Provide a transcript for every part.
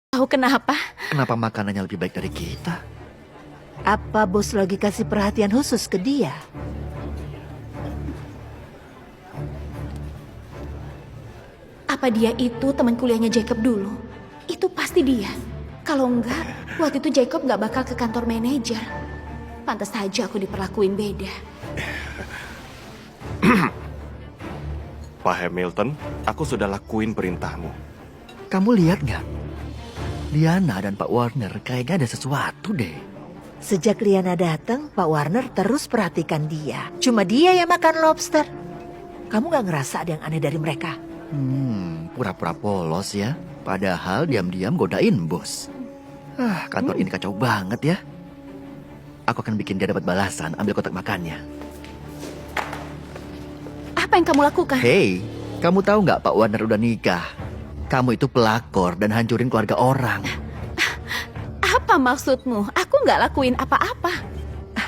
Tahu kenapa? Kenapa makanannya lebih baik dari kita? Apa bos lagi kasih perhatian khusus ke dia? Apa dia itu teman kuliahnya Jacob dulu? Itu pasti dia. Kalau enggak, waktu itu Jacob nggak bakal ke kantor manajer. Pantas saja aku diperlakuin beda. Pak Hamilton, aku sudah lakuin perintahmu. Kamu lihat nggak? Liana dan Pak Warner kayaknya ada sesuatu deh. Sejak Liana datang, Pak Warner terus perhatikan dia. Cuma dia yang makan lobster. Kamu gak ngerasa ada yang aneh dari mereka? Pura-pura polos ya. Padahal diam-diam godain bos. Kantor ini kacau banget ya. Aku akan bikin dia dapat balasan, ambil kotak makannya. Apa yang kamu lakukan? Hey, kamu tahu nggak Pak Warner udah nikah? Kamu itu pelakor dan hancurin keluarga orang. Apa maksudmu? Aku nggak lakuin apa-apa.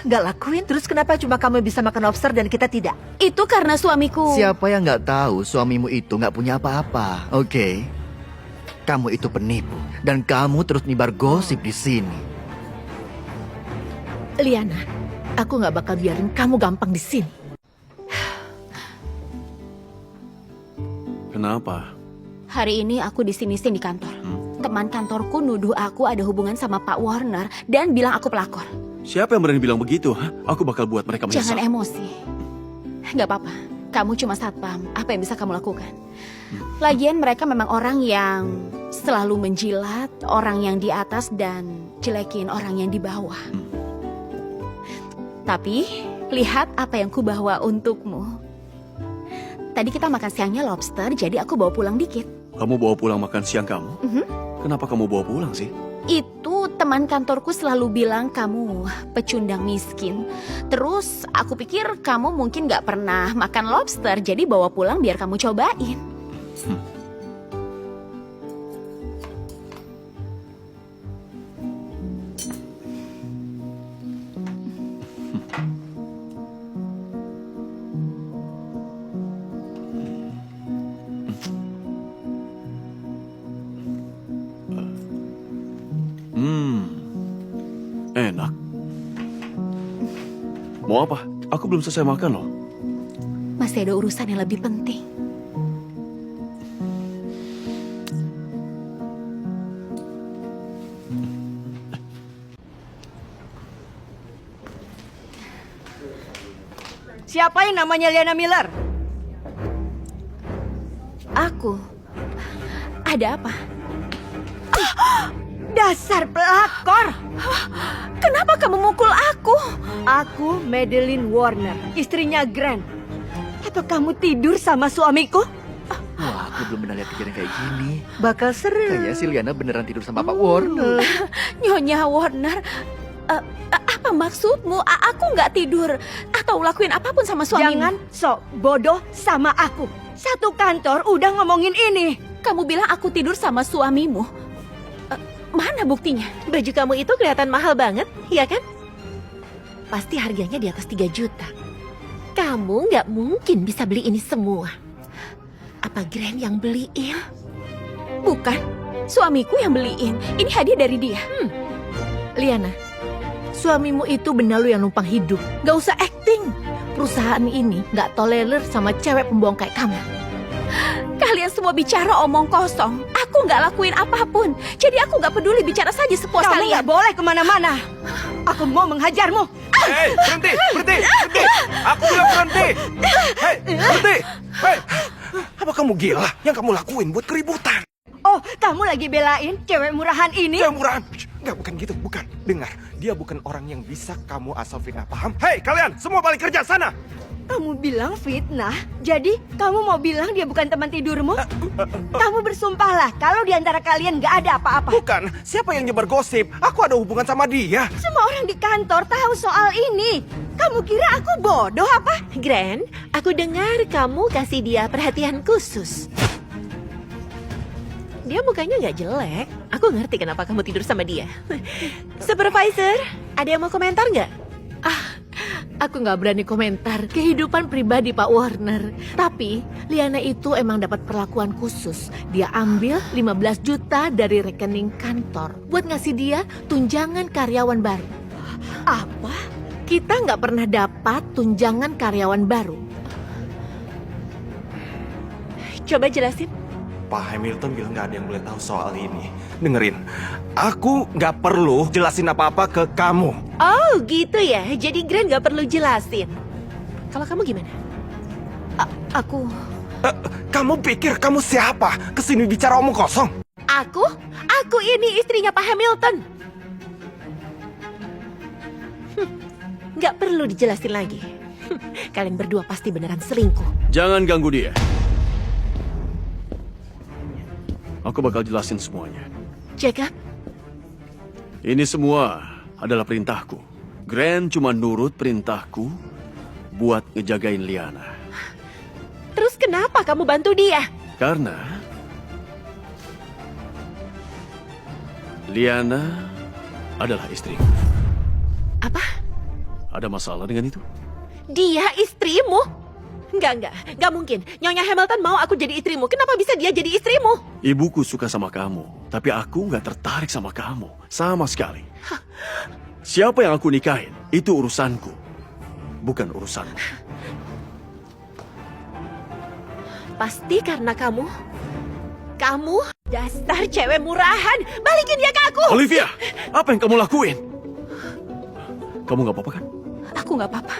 Gak lakuin, terus kenapa cuma kamu bisa makan lobster dan kita tidak? Itu karena suamiku. Siapa yang nggak tahu suamimu itu nggak punya apa-apa, oke? Kamu itu penipu dan kamu terus nyebar gosip di sini. Liana, aku gak bakal biarin kamu gampang di sini. Kenapa? Hari ini aku disini-sini di kantor. Teman kantorku nuduh aku ada hubungan sama Pak Warner dan bilang aku pelakor. Siapa yang berani bilang begitu? Hah? Aku bakal buat mereka menyesal. Jangan emosi. Gak apa-apa. Kamu cuma satpam. Apa yang bisa kamu lakukan? Lagian mereka memang orang yang selalu menjilat orang yang di atas dan jelekin orang yang di bawah. Tapi lihat apa yang kubawa untukmu. Tadi kita makan siangnya lobster, jadi aku bawa pulang dikit. Kamu bawa pulang makan siang kamu? Kenapa kamu bawa pulang sih? Itu teman kantorku selalu bilang kamu pecundang miskin. Terus aku pikir kamu mungkin gak pernah makan lobster, jadi bawa pulang biar kamu cobain. Enak. Mau apa? Aku belum selesai makan loh. Masih ada urusan yang lebih penting. Siapa yang namanya Liana Miller? Aku. Ada apa? Dasar pelakor! Kenapa kamu mukul aku? Aku Madeline Warner, istrinya Grant. Apa kamu tidur sama suamiku? Wah, aku belum pernah lihat kejadian kayak gini. Bakal seru. Kayaknya si Liana beneran tidur sama Pak Warner. Nyonya Warner, apa maksudmu? Aku nggak tidur atau lakuin apapun sama suamimu. Jangan sok bodoh sama aku. Satu kantor udah ngomongin ini. Kamu bilang aku tidur sama suamimu. Mana buktinya? Baju kamu itu kelihatan mahal banget, ya kan? Pasti harganya di atas 3 juta. Kamu nggak mungkin bisa beli ini semua. Apa Grant yang beliin? Bukan, suamiku yang beliin. Ini hadiah dari dia. Liana, suamimu itu benalu yang numpang hidup. Gak usah acting. Perusahaan ini nggak tolerir sama cewek pembohong kayak kamu. Kalian semua bicara omong kosong. Aku nggak lakuin apapun. Jadi aku nggak peduli, bicara saja sepuas Kamu kalian. nggak boleh kemana-mana. Aku mau menghajarmu. Hei, berhenti, berhenti, berhenti. Aku bilang berhenti. Hei, berhenti. Hei, apa kamu gila? Yang kamu lakuin buat keributan. Oh, kamu lagi belain cewek murahan ini? Dia murahan. Enggak, bukan gitu, bukan. Dengar, dia bukan orang yang bisa kamu asal fitnah, paham? Hei, kalian, semua balik kerja sana. Kamu bilang fitnah, jadi kamu mau bilang dia bukan teman tidurmu? Kamu bersumpahlah kalau di antara kalian gak ada apa-apa. Bukan, siapa yang nyebar gosip? Aku ada hubungan sama dia. Semua orang di kantor tahu soal ini. Kamu kira aku bodoh apa? Grant, aku dengar kamu kasih dia perhatian khusus. Dia mukanya nggak jelek. Aku ngerti kenapa kamu tidur sama dia. Supervisor, ada yang mau komentar nggak? Aku nggak berani komentar kehidupan pribadi Pak Warner. Tapi Liana itu emang dapat perlakuan khusus. Dia ambil 15 juta dari rekening kantor buat ngasih dia tunjangan karyawan baru. Apa? Kita nggak pernah dapat tunjangan karyawan baru. Coba jelasin. Pak Hamilton bilang nggak ada yang boleh tahu soal ini. Dengerin, aku nggak perlu jelasin apa-apa ke kamu. Oh gitu ya, jadi Grand nggak perlu jelasin. Kalau kamu gimana? Aku... Kamu pikir kamu siapa? Kesini bicara omong kosong. Aku ini istrinya Pak Hamilton. Nggak perlu dijelasin lagi. Kalian berdua pasti beneran selingkuh. Jangan ganggu dia. Aku bakal jelasin semuanya. Jacob, Ini semua adalah perintahku. Grand cuma nurut perintahku buat ngejagain Liana. terus kenapa kamu bantu dia? Karena Liana adalah istriku. Apa? Ada masalah dengan itu? Dia istrimu? Enggak mungkin. Nyonya Hamilton mau aku jadi istrimu. Kenapa bisa dia jadi istrimu? Ibuku suka sama kamu, tapi aku nggak tertarik sama kamu. Sama sekali. Siapa yang aku nikahin, itu urusanku. Bukan urusanmu. Pasti karena kamu dasar cewek murahan. Balikin dia ke aku. Olivia, apa yang kamu lakuin? Kamu nggak apa-apa kan? Aku nggak apa-apa.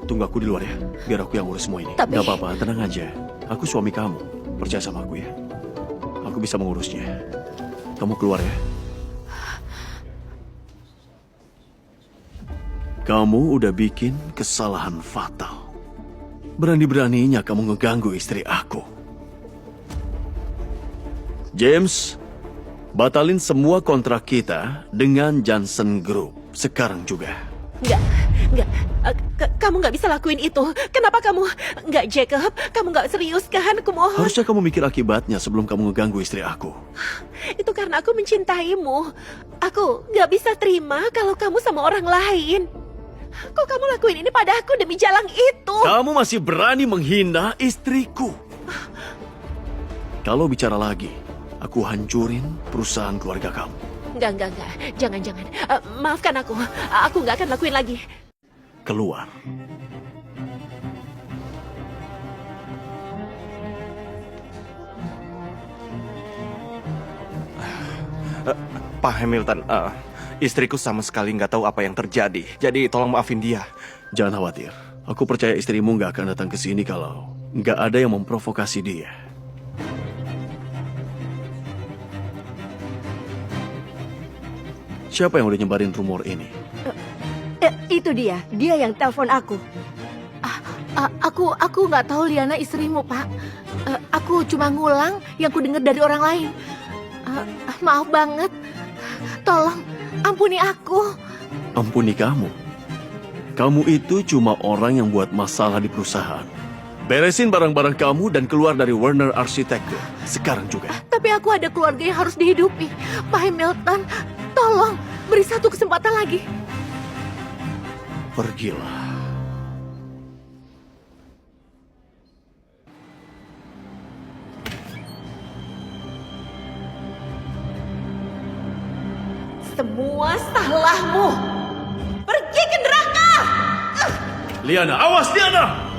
Tunggu aku di luar ya, biar aku yang urus semua ini. Tapi- Nggak apa-apa, tenang aja. Aku suami kamu, percaya sama aku ya. Aku bisa mengurusnya. Kamu keluar ya. Kamu udah bikin kesalahan fatal. Berani-beraninya kamu ngeganggu istri aku. James, batalin semua kontrak kita dengan Johnson Group sekarang juga. Enggak. Kamu nggak bisa lakuin itu. Kenapa kamu? Enggak, Jacob. Kamu nggak serius kan? Aku mohon. Harusnya kamu mikir akibatnya sebelum kamu ngeganggu istri aku. Itu karena aku mencintaimu. Aku nggak bisa terima kalau kamu sama orang lain. Kok kamu lakuin ini pada aku demi jalang itu? Kamu masih berani menghina istriku. Kalau bicara lagi, aku hancurin perusahaan keluarga kamu. Enggak. Jangan. Maafkan aku. Aku nggak akan lakuin lagi. Keluar. Pak Hamilton, istriku sama sekali nggak tahu apa yang terjadi. Jadi tolong maafin dia. Jangan khawatir. Aku percaya istrimu nggak akan datang ke sini kalau nggak ada yang memprovokasi dia. Siapa yang udah nyebarin rumor ini? Itu dia yang telepon aku. Aku nggak tahu Liana istrimu, Pak. Aku cuma ngulang yang ku dengar dari orang lain. Maaf banget. Tolong ampuni aku. Ampuni kamu. Kamu itu cuma orang yang buat masalah di perusahaan. Beresin barang-barang kamu dan keluar dari Warner Architecture. Sekarang juga. Tapi aku ada keluarga yang harus dihidupi. Pak Hamilton, tolong beri satu kesempatan lagi. Pergilah. Semua salahmu. Pergi ke neraka. Liana, awas Liana!